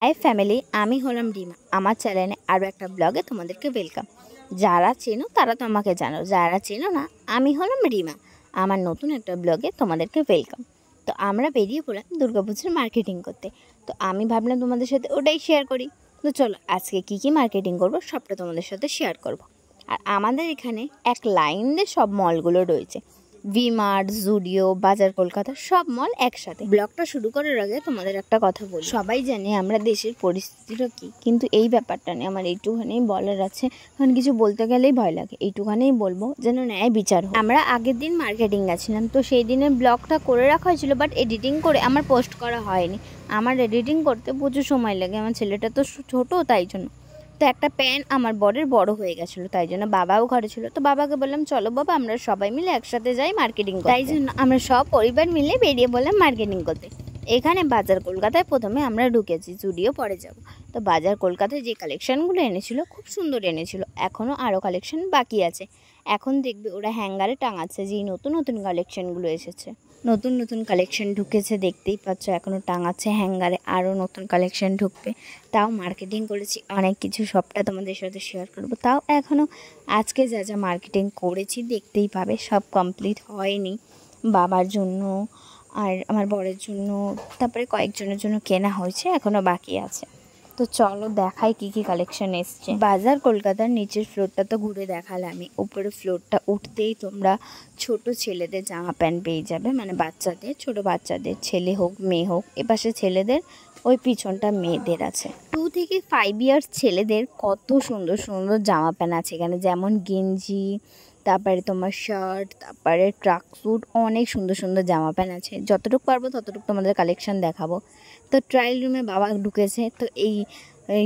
High family, আমি হলাম রিমা। আমার চ্যানেলে আরও একটা ব্লগে তোমাদেরকে ওয়েলকাম। যারা চেনো তারা তো আমাকে জানো, যারা চেনো না আমি হলাম রিমা। আমার নতুন একটা ব্লগে তোমাদেরকে ওয়েলকাম। তো আমরা বেরিয়ে পড়লাম দুর্গাপুজোর মার্কেটিং করতে। তো আমি ভাবলাম তোমাদের সাথে ওটাই শেয়ার করি। তো চলো আজকে কী মার্কেটিং করব সবটা তোমাদের সাথে শেয়ার করব। আর আমাদের এখানে এক লাইন দিয়ে সব মলগুলো রয়েছে, ভি-মার্ট, জুডিও, বাজার কলকাতা, সব মল একসাথে। ব্লগটা শুরু করার আগে তোমাদের একটা কথা বলি, সবাই জানে আমরা দেশের পরিস্থিতিটা কী, কিন্তু এই ব্যাপারটা নিয়ে আমার এইটুখানি বলার আছে, কারণ কিছু বলতে গেলেই ভয় লাগে। এইটুখানেই বলবো যেন ন্যায় বিচার হোক। আমরা আগের দিন মার্কেটিং গেছিলাম, তো সেই দিনের ব্লগটা করে রাখা হয়েছিল, বাট এডিটিং করে আমার পোস্ট করা হয়নি। আমার এডিটিং করতে প্রচুর সময় লাগে, আমার ছেলেটা তো ছোটো, তাই জন্য। তো একটা প্যান আমার বরের বড় হয়ে গেছিলো, তাই জন্য বাবাও ঘরে ছিল। তো বাবাকে বললাম চলো বাবা আমরা সবাই মিলে একসাথে যাই মার্কেটিং করতে। তাই জন্য আমরা সব পরিবার মিলে বেরিয়ে বললাম মার্কেটিং করতে। এখানে বাজার কলকাতায় প্রথমে আমরা ঢুকেছি, জুডিও পরে যাব। তো বাজার কলকাতায় যে কালেকশানগুলো এনেছিল খুব সুন্দর এনেছিল, এখনও আরও কালেকশান বাকি আছে। এখন দেখবে ওরা হ্যাঙ্গারে টাঙাচ্ছে যেই নতুন নতুন কালেকশানগুলো এসেছে। নতুন নতুন কালেকশান ঢুকেছে, দেখতেই পাচ্ছ এখনও টাঙাচ্ছে হ্যাঙ্গারে, আরও নতুন কালেকশান ঢুকবে। তাও মার্কেটিং করেছি অনেক কিছু, সবটা তোমাদের সাথে শেয়ার করবো। তাও এখনও আজকে যা যা মার্কেটিং করেছি দেখতেই পাবে, সব কমপ্লিট হয়নি। বাবার জন্য আর আমার বরের জন্য, তারপরে কয়েকজনের জন্য কেনা হয়েছে, এখনও বাকি আছে। তো চলো দেখাই কী কী কালেকশান এসছে। বাজার কলকাতার নিচের ফ্লোরটা তো ঘুরে দেখালামই, উপরের ফ্লোরটা উঠতেই তোমরা ছোট ছেলেদের জামা প্যান্ট পেয়ে যাবে, মানে বাচ্চাদের, ছোট বাচ্চাদের, ছেলে হোক মেয়ে হোক। এপাশে ছেলেদের, ওই পিছনটা মেয়েদের আছে। 2 থেকে 5 ইয়ার্স ছেলেদের কত সুন্দর সুন্দর জামা প্যান্ট আছে এখানে, যেমন গেঞ্জি, তারপরে তোমার শার্ট, তারপরে ট্রাক স্যুট, অনেক সুন্দর সুন্দর জামা প্যান্ট আছে। যতটুকু পারবো ততটুকু তোমাদের কালেকশান দেখাবো। তো ট্রায়াল রুমে বাবা ঢুকেছে, তো এই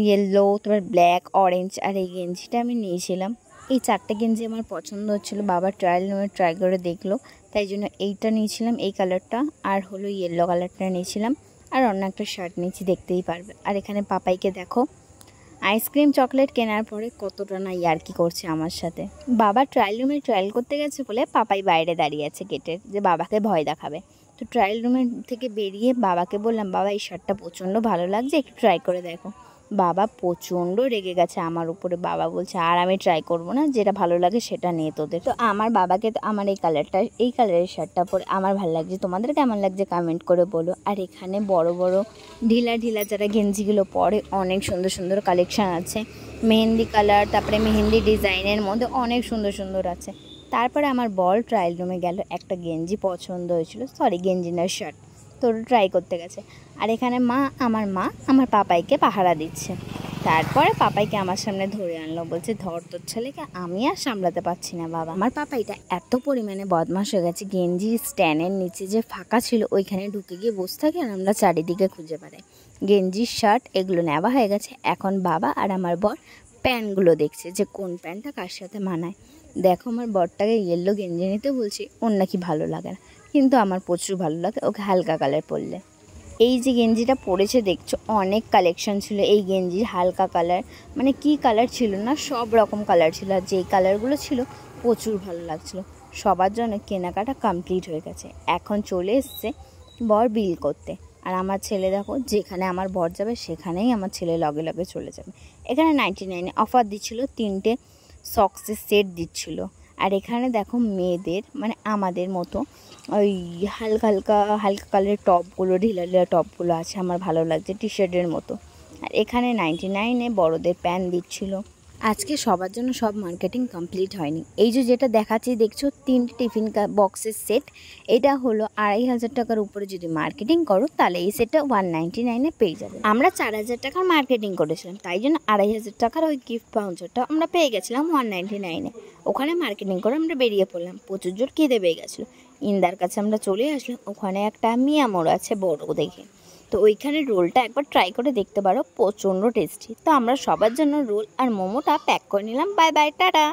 ইয়েলো, তারপর ব্ল্যাক, অরেঞ্জ আর এই গেঞ্জিটা আমি নিয়েছিলাম। এই 4টে গেঞ্জি আমার পছন্দ হচ্ছিলো, বাবা ট্রায়াল রুমে ট্রাই করে দেখলো, তাই জন্য এইটা নিয়েছিলাম, এই কালারটা, আর হলো ইয়েলো কালারটা নিয়েছিলাম, আর অন্য একটা শার্ট নিয়েছি, দেখতেই পারবে। আর এখানে পাপাইকে দেখো আইসক্রিম চকলেট কেনার পরে কতটা না ইয়ার্কি করছে আমার সাথে। বাবা ট্রায়াল রুমে ট্রায়াল করতে গেছে বলে পাপাই বাইরে দাঁড়িয়ে আছে গেটের, যে বাবাকে ভয় দেখাবে। তো ট্রায়াল রুমের থেকে বেরিয়ে বাবাকে বললাম বাবা এই শার্টটা প্রচণ্ড ভালো লাগছে, একটু ট্রাই করে দেখো। বাবা প্রচণ্ড রেগে গেছে আমার উপরে, বাবা বলছে আর আমি ট্রাই করবো না, যেটা ভালো লাগে সেটা নিয়ে তোদের। তো আমার বাবাকে তো আমার এই কালারের শার্টটা পরে আমার ভালো লাগছে, তোমাদের কেমন লাগছে কমেন্ট করে বলো। আর এখানে বড় বড় ঢিলা ঢিলা যারা গেঞ্জিগুলো পরে, অনেক সুন্দর সুন্দর কালেকশান আছে। মেহেন্দি কালার, তারপরে মেহেন্দি ডিজাইনের মধ্যে অনেক সুন্দর সুন্দর আছে। তারপরে আমার বর ট্রায়াল রুমে গেল, একটা গেঞ্জি পছন্দ হয়েছিল, গেঞ্জি না শার্ট, তো ট্রাই করতে গেছে। আর এখানে মা আমার পাপাইকে পাহারা দিচ্ছে। তারপরে পাপাইকে আমার সামনে ধরে আনলো, বলছে ধর তোর ছেলেকে, আমি আর সামলাতে পারছি না বাবা। আমার পাপাইটা এত পরিমাণে বদমাশ হয়ে গেছে, গেঞ্জি স্ট্যান্ডের নিচে যে ফাঁকা ছিল ওইখানে ঢুকে গিয়ে বসে থাকে, আর আমরা চারিদিকে খুঁজে বেড়াই। গেঞ্জি শার্ট এগুলো নেওয়া হয়ে গেছে, এখন বাবা আর আমার বর প্যান্টগুলো দেখছে যে কোন প্যান্টটা কার সাথে মানায়। দেখো আমার বরটাকে ইয়েলো গেঞ্জি নিতে বলছি, ওর নাকি ভালো লাগে না, কিন্তু আমার প্রচুর ভালো লাগে ওকে হালকা কালার পরলে। এই যে গেঞ্জিটা পরেছে দেখছো, অনেক কালেকশন ছিল এই গেঞ্জির হালকা কালার, মানে কি কালার ছিল না, সব রকম কালার ছিল, আর যেই কালারগুলো ছিল প্রচুর ভালো লাগছিলো। সবার জন্য কেনাকাটা কমপ্লিট হয়ে গেছে, এখন চলে এসছে বর বিল করতে। আর আমার ছেলে দেখো, যেখানে আমার বর যাবে সেখানেই আমার ছেলে লগে লগে চলে যাবে। এখানে 99-এ অফার দিচ্ছিলো, 3টে সক্সের সেট দিচ্ছিলো। আর এখানে দেখো মেয়েদের, মানে আমাদের মতো ওই হালকা কালারের টপগুলো, ঢিলা ঢিলা টপগুলো আছে, আমার ভালো লাগছে, টি শার্টের মতো। আর এখানে 99-এ বড়দের প্যান্ট দিচ্ছিলো। আজকে সবার জন্য সব মার্কেটিং কমপ্লিট হয়নি। এই যে যেটা দেখাচ্ছি দেখছো, 3টে টিফিন বক্সের সেট, এটা হলো 2500 টাকার উপরে যদি মার্কেটিং করো তাহলে এই সেটটা 199-এ পেয়ে যাবে। আমরা 4000 টাকার মার্কেটিং করেছিলাম, তাই জন্য 2500 টাকার ওই গিফট ভাউচারটা আমরা পেয়ে গেছিলাম 199-এ। ওখানে মার্কেটিং করে আমরা বেরিয়ে পড়লাম, প্রচুর জোর খিদে পেয়ে গেছিলো। ইন্দার কাছে আমরা চলে আসলাম, ওখানে একটা মিয়া মোড় আছে বড় দেখে, তো ওইখানে রোলটা একবার ট্রাই করে দেখতে পারো, প্রচণ্ড টেস্টি। তো আমরা সবার জন্য রোল আর মোমোটা প্যাক করে নিলাম। Bye bye, tata.